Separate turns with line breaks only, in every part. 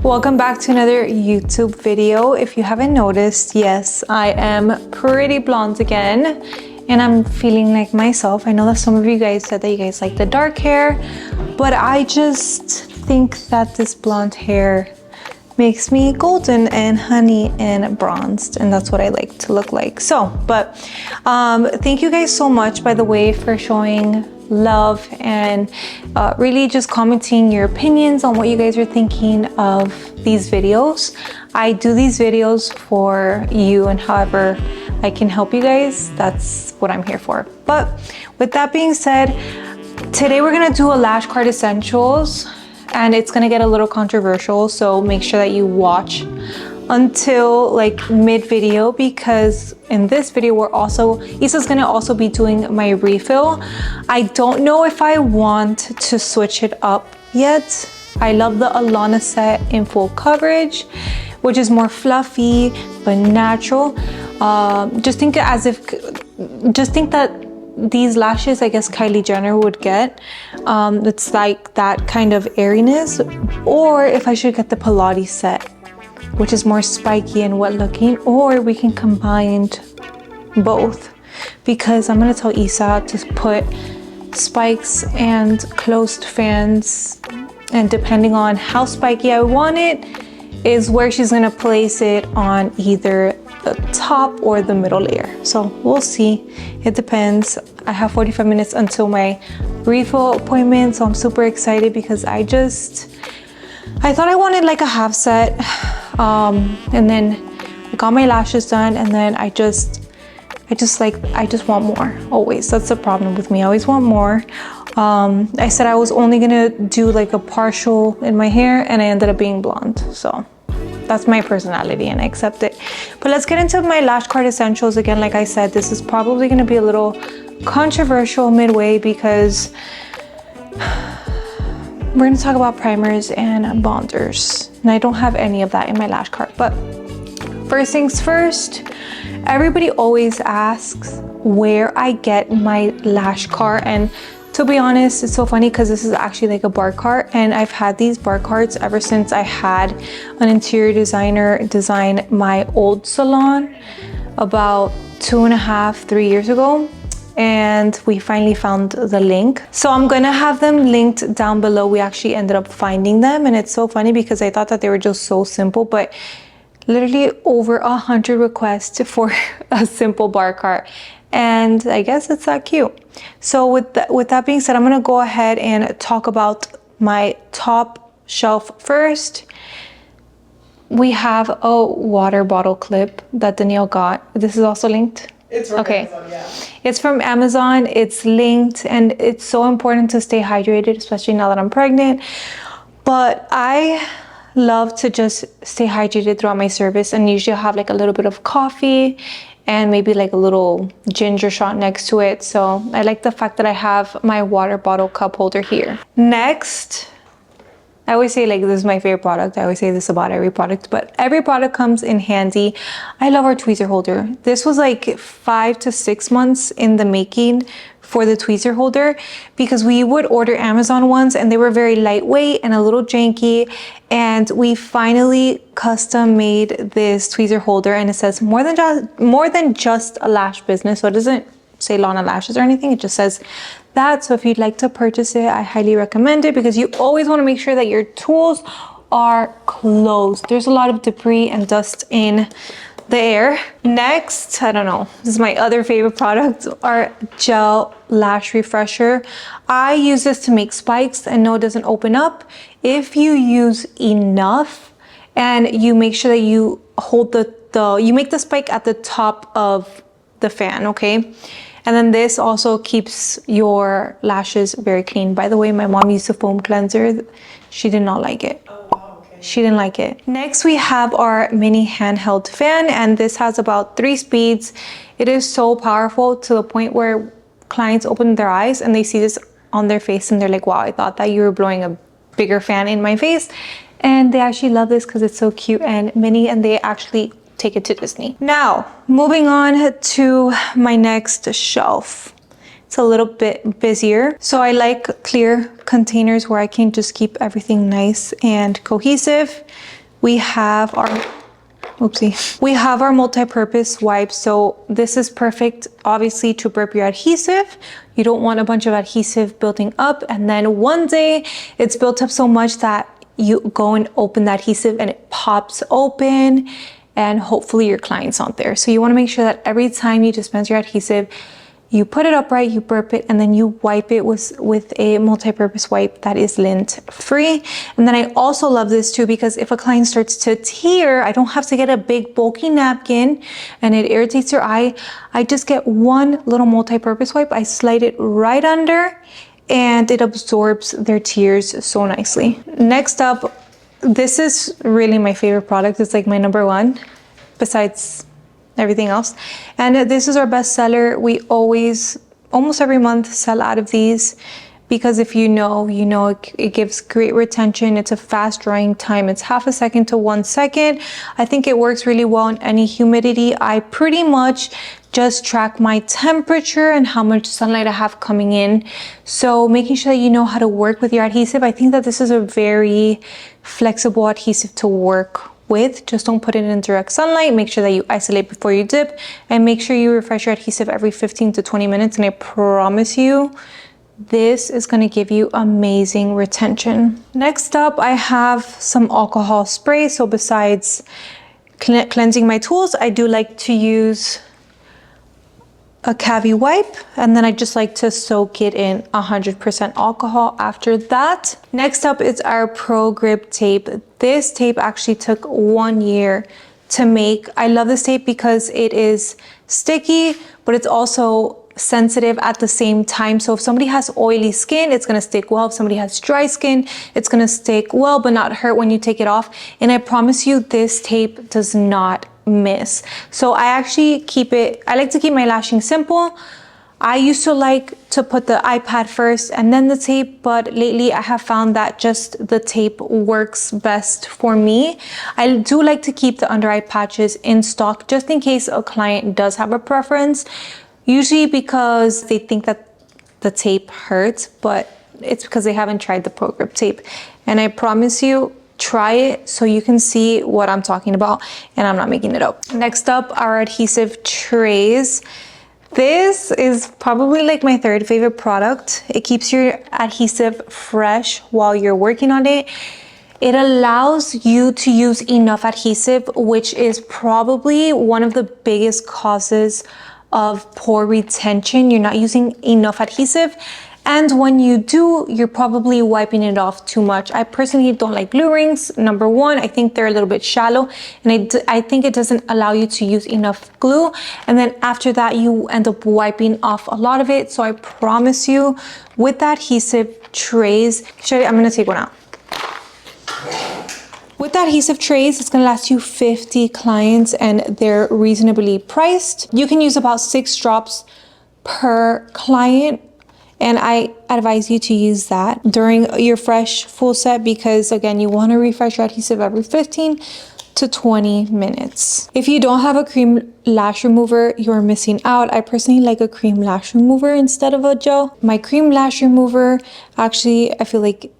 Welcome back to another YouTube video. If you haven't noticed, yes, I am pretty blonde again and I'm feeling like myself. I know that some of you guys said that you guys like the dark hair, but I just think that this blonde hair makes me golden and honey and bronzed, and that's what I like to look like. So, but thank you guys so much, by the way, for showing love and really just commenting your opinions on what you guys are thinking of these videos. I do these videos for you, and however I can help you guys, that's what I'm here for. But with that being said, today we're gonna do a Lash Cart Essentials, and it's gonna get a little controversial, so make sure that you watch until like mid video, because in this video Issa's gonna also be doing my refill. I don't know if I want to switch it up yet. I love the Lanna set in full coverage, which is more fluffy but natural. Just think that these lashes, I guess Kylie Jenner would get. It's like that kind of airiness, or if I should get the Pilates set, which is more spiky and wet looking, or we can combine both, because I'm gonna tell Issa to put spikes and closed fans, and depending on how spiky I want it is where she's gonna place it on either the top or the middle layer. So we'll see, it depends. I have 45 minutes until my refill appointment, so I'm super excited because I thought I wanted like a half set, and then I got my lashes done, and then I just want more. Always, that's the problem with me, I always want more. I said I was only gonna do like a partial in my hair, and I ended up being blonde, so that's my personality and I accept it. But let's get into my Lash Cart Essentials. Again, like I said, this is probably gonna be a little controversial midway, because we're gonna talk about primers and bonders, and I don't have any of that in my lash cart. But first things first, everybody always asks where I get my lash cart, and to be honest, it's so funny because this is actually like a bar cart, and I've had these bar carts ever since I had an interior designer design my old salon about 2.5-3 years ago, and we finally found the link. So I'm gonna have them linked down below. We actually ended up finding them, and it's so funny because I thought that they were just so simple, but literally over 100 requests for a simple bar cart, and I guess it's that cute. So with that being said, I'm gonna go ahead and talk about my top shelf first. We have a water bottle clip that Danielle got. This is also linked.
It's from Amazon, yeah.
It's from Amazon, it's linked, and it's so important to stay hydrated, especially now that I'm pregnant. But I love to just stay hydrated throughout my service, and usually I'll have like a little bit of coffee and maybe like a little ginger shot next to it. So I like the fact that I have my water bottle cup holder here. Next, I always say like this is my favorite product. I always say this about every product, but every product comes in handy. I love our tweezer holder. This was like 5 to 6 months in the making for the tweezer holder, because we would order Amazon ones and they were very lightweight and a little janky, and we finally custom made this tweezer holder, and it says more than just a lash business. So it doesn't say Lanna Lashes or anything, it just says that. So if you'd like to purchase it, I highly recommend it, because you always want to make sure that your tools are closed. There's a lot of debris and dust in the air. Next, I don't know, this is my other favorite product, our gel lash refresher. I use this to make spikes, and no, it doesn't open up. If you use enough and you make sure that you hold you make the spike at the top of the fan, okay? And then this also keeps your lashes very clean. By the way, my mom used a foam cleanser. She did not like it. She didn't like it. Next, we have our mini handheld fan, and this has about 3 speeds. It is so powerful to the point where clients open their eyes and they see this on their face and they're like, wow, I thought that you were blowing a bigger fan in my face. And they actually love this because it's so cute and mini, and they actually take it to Disney. Now, moving on to my next shelf. it's a little bit busier. So I like clear containers where I can just keep everything nice and cohesive. We have our multi-purpose wipes. So this is perfect, obviously, to prep your adhesive. You don't want a bunch of adhesive building up, and then one day it's built up so much that you go and open the adhesive and it pops open, and hopefully your client's not there. So you want to make sure that every time you dispense your adhesive, you put it upright, you burp it, and then you wipe it with a multi-purpose wipe that is lint free. And then I also love this too, because if a client starts to tear, I don't have to get a big bulky napkin and it irritates your eye. I just get one little multi-purpose wipe, I slide it right under, and it absorbs their tears so nicely. Next up, this is really my favorite product. It's like my number one, besides everything else. And this is our best seller. We always, almost every month, sell out of these, because if you know, it gives great retention. It's a fast drying time. It's 1/2 second to 1 second. I think it works really well in any humidity. I pretty much just track my temperature and how much sunlight I have coming in. So making sure that you know how to work with your adhesive. I think that this is a very flexible adhesive to work with. Just don't put it in direct sunlight. Make sure that you isolate before you dip, and make sure you refresh your adhesive every 15 to 20 minutes. And I promise you, this is going to give you amazing retention. Next up, I have some alcohol spray. So besides cleansing my tools, I do like to use a cavi wipe, and then I just like to soak it in 100% alcohol after that. Next up is our Pro Grip tape. This tape actually took 1 year to make. I love this tape because it is sticky, but it's also sensitive at the same time. So if somebody has oily skin, it's gonna stick well. If somebody has dry skin, it's gonna stick well but not hurt when you take it off. And I promise you, this tape does not miss. So I actually I like to keep my lashing simple. I used to like to put the iPad first and then the tape, but lately I have found that just the tape works best for me. I do like to keep the under eye patches in stock just in case a client does have a preference, usually because they think that the tape hurts, but it's because they haven't tried the Pro Grip tape. And I promise you, try it so you can see what I'm talking about, and I'm not making it up. Next up, our adhesive trays. This is probably like my third favorite product. It keeps your adhesive fresh while you're working on it. It allows you to use enough adhesive, which is probably one of the biggest causes of poor retention. You're not using enough adhesive. And when you do, you're probably wiping it off too much. I personally don't like glue rings. Number one, I think they're a little bit shallow, and I think it doesn't allow you to use enough glue. And then after that, you end up wiping off a lot of it. So I promise you, with the adhesive trays, I'm gonna take one out. With the adhesive trays, it's gonna last you 50 clients, and they're reasonably priced. You can use about 6 drops per client, and I advise you to use that during your fresh full set, because again, you want to refresh your adhesive every 15 to 20 minutes. If you don't have a cream lash remover, you're missing out. I personally like a cream lash remover instead of a gel. My cream lash remover actually, I feel like,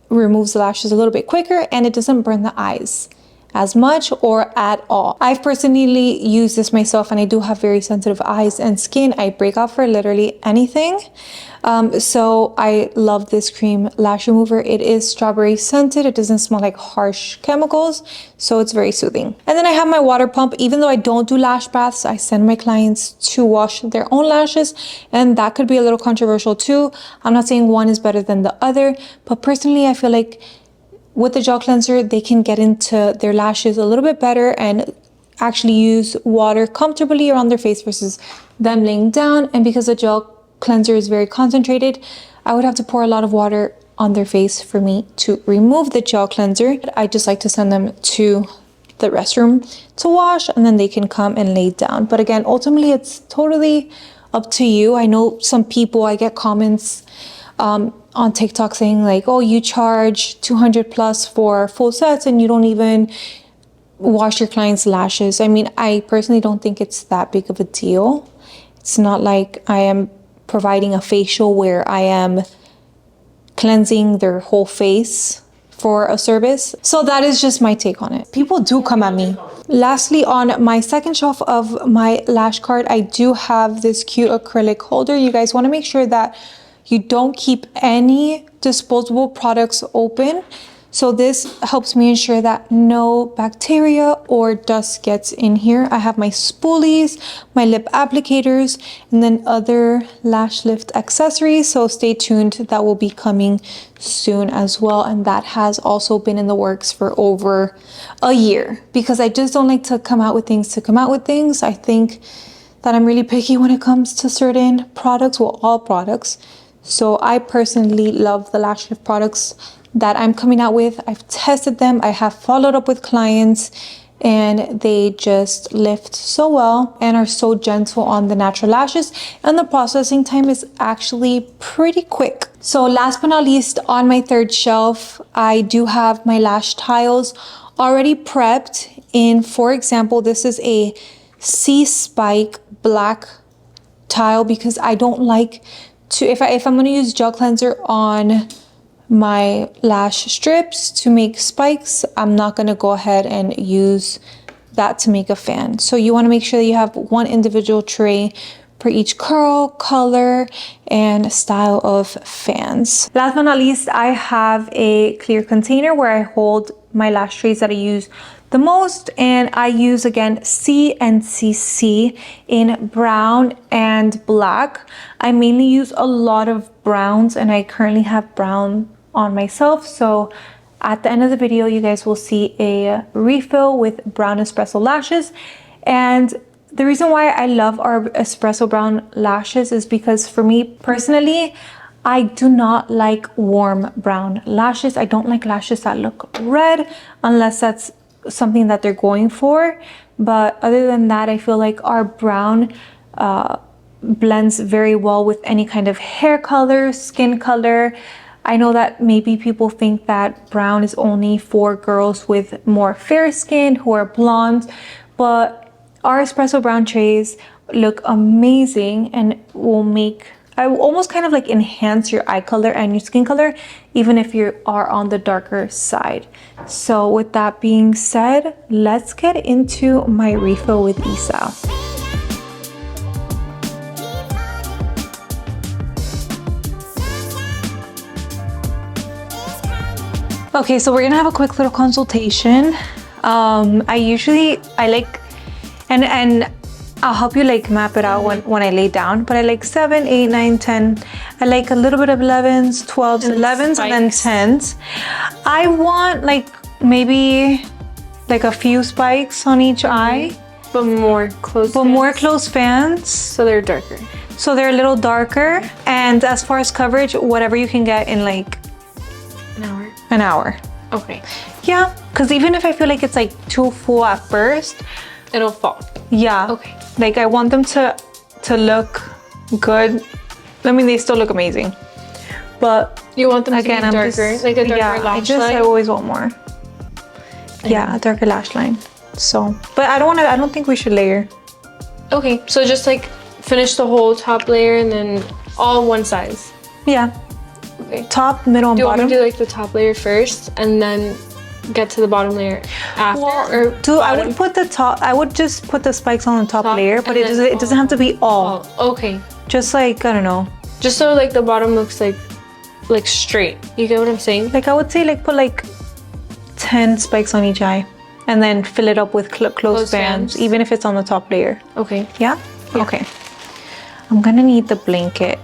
removes the lashes a little bit quicker, and it doesn't burn the eyes as much or at all. I've personally used this myself, and I do have very sensitive eyes and skin. I break out for literally anything. So I love this cream lash remover. It is strawberry scented. It doesn't smell like harsh chemicals, so it's very soothing. And then I have my water pump. Even though I don't do lash baths, I send my clients to wash their own lashes, and that could be a little controversial too. I'm not saying one is better than the other, but personally, I feel like with the gel cleanser, they can get into their lashes a little bit better and actually use water comfortably around their face versus them laying down. And because the gel cleanser is very concentrated, I would have to pour a lot of water on their face for me to remove the gel cleanser. I just like to send them to the restroom to wash, and then they can come and lay down. But again, ultimately, it's totally up to you. I know some people, I get comments on TikTok saying like, oh, you charge 200 plus for full sets and you don't even wash your clients' lashes. I mean, I personally don't think it's that big of a deal. It's not like I am providing a facial where I am cleansing their whole face for a service. So that is just my take on it. People do come at me. Lastly, on my second shelf of my lash cart, I do have this cute acrylic holder. You guys want to make sure that you don't keep any disposable products open. So this helps me ensure that no bacteria or dust gets in here. I have my spoolies, my lip applicators, and then other lash lift accessories. So stay tuned, that will be coming soon as well. And that has also been in the works for over a year because I just don't like to come out with things to come out with things. I think that I'm really picky when it comes to certain products, well, all products. So I personally love the lash lift products that I'm coming out with. I've tested them, I have followed up with clients, and they just lift so well and are so gentle on the natural lashes, and the processing time is actually pretty quick. So last but not least, on my third shelf, I do have my lash tiles already prepped in, for example, this is a C spike black tile because I don't like to, if I'm going to use gel cleanser on my lash strips to make spikes, I'm not going to go ahead and use that to make a fan. So you want to make sure that you have one individual tray for each curl, color, and style of fans. Last but not least, I have a clear container where I hold my lash trays that I use the most, and I use again C and CC in brown and black. I mainly use a lot of browns, and I currently have brown on myself. So at the end of the video, you guys will see a refill with brown espresso lashes. And the reason why I love our espresso brown lashes is because for me personally, I do not like warm brown lashes. I don't like lashes that look red unless that's something that they're going for. But other than that, I feel like our brown blends very well with any kind of hair color, skin color. I know that maybe people think that brown is only for girls with more fair skin who are blonde, but our espresso brown trays look amazing and will make, I will almost kind of like enhance your eye color and your skin color, even if you are on the darker side. So with that being said, let's get into my refill with Isa. Okay, so we're gonna have a quick little consultation. I like, and I'll help you like map it out when I lay down, but I like 7, 8, 9, 10. I like a little bit of 11s, 12s, 11s, and then 10s. I want like maybe like a few spikes on each eye.
But more close
fans.
So they're darker.
So they're a little darker. And as far as coverage, whatever you can get in like an hour.
Okay.
Yeah, because even if I feel like it's like too full at first,
it'll fall.
Yeah.
Okay.
Like I want them to look good. I mean, they still look amazing, but
you want them
again,
to be darker, like a darker lash line?
I always want more. Yeah, a darker lash line. So, but I don't think we should layer.
Okay, so just like finish the whole top layer and then all one size.
Yeah.
Okay.
Top, middle, and bottom.
Do you want me to do like the top layer first and then get to the bottom layer after?
Well, I would put the top. I would just put the spikes on the top layer, but it doesn't have to be all.
Okay.
Just like, I don't know.
Just so like the bottom looks like straight. You get what I'm saying?
Like I would say like put like 10 spikes on each eye, and then fill it up with closed bands, even if it's on the top layer.
Okay.
Yeah? Okay. I'm gonna need the blanket.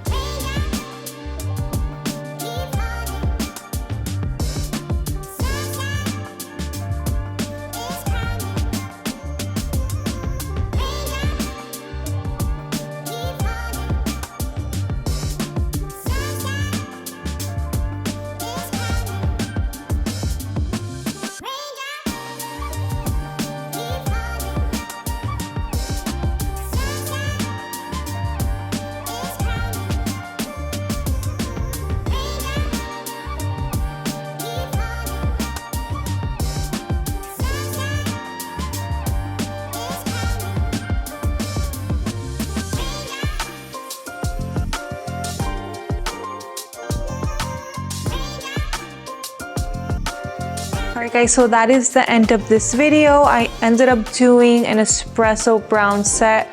Alright guys, so that is the end of this video. I ended up doing an espresso brown set.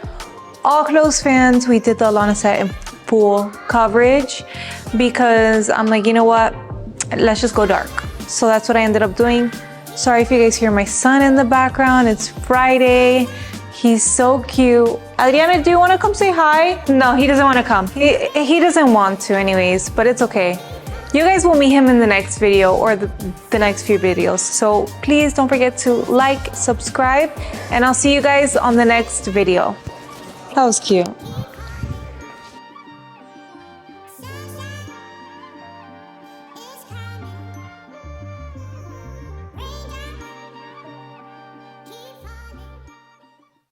All close fans, we did the Lanna set in full coverage because I'm like, you know what? Let's just go dark. So that's what I ended up doing. Sorry if you guys hear my son in the background. It's Friday. He's so cute. Adriana, do you want to come say hi? No, he doesn't want to come. He doesn't want to anyways, but it's okay. You guys will meet him in the next video or the next few videos. So please don't forget to like, subscribe, and I'll see you guys on the next video. That was cute.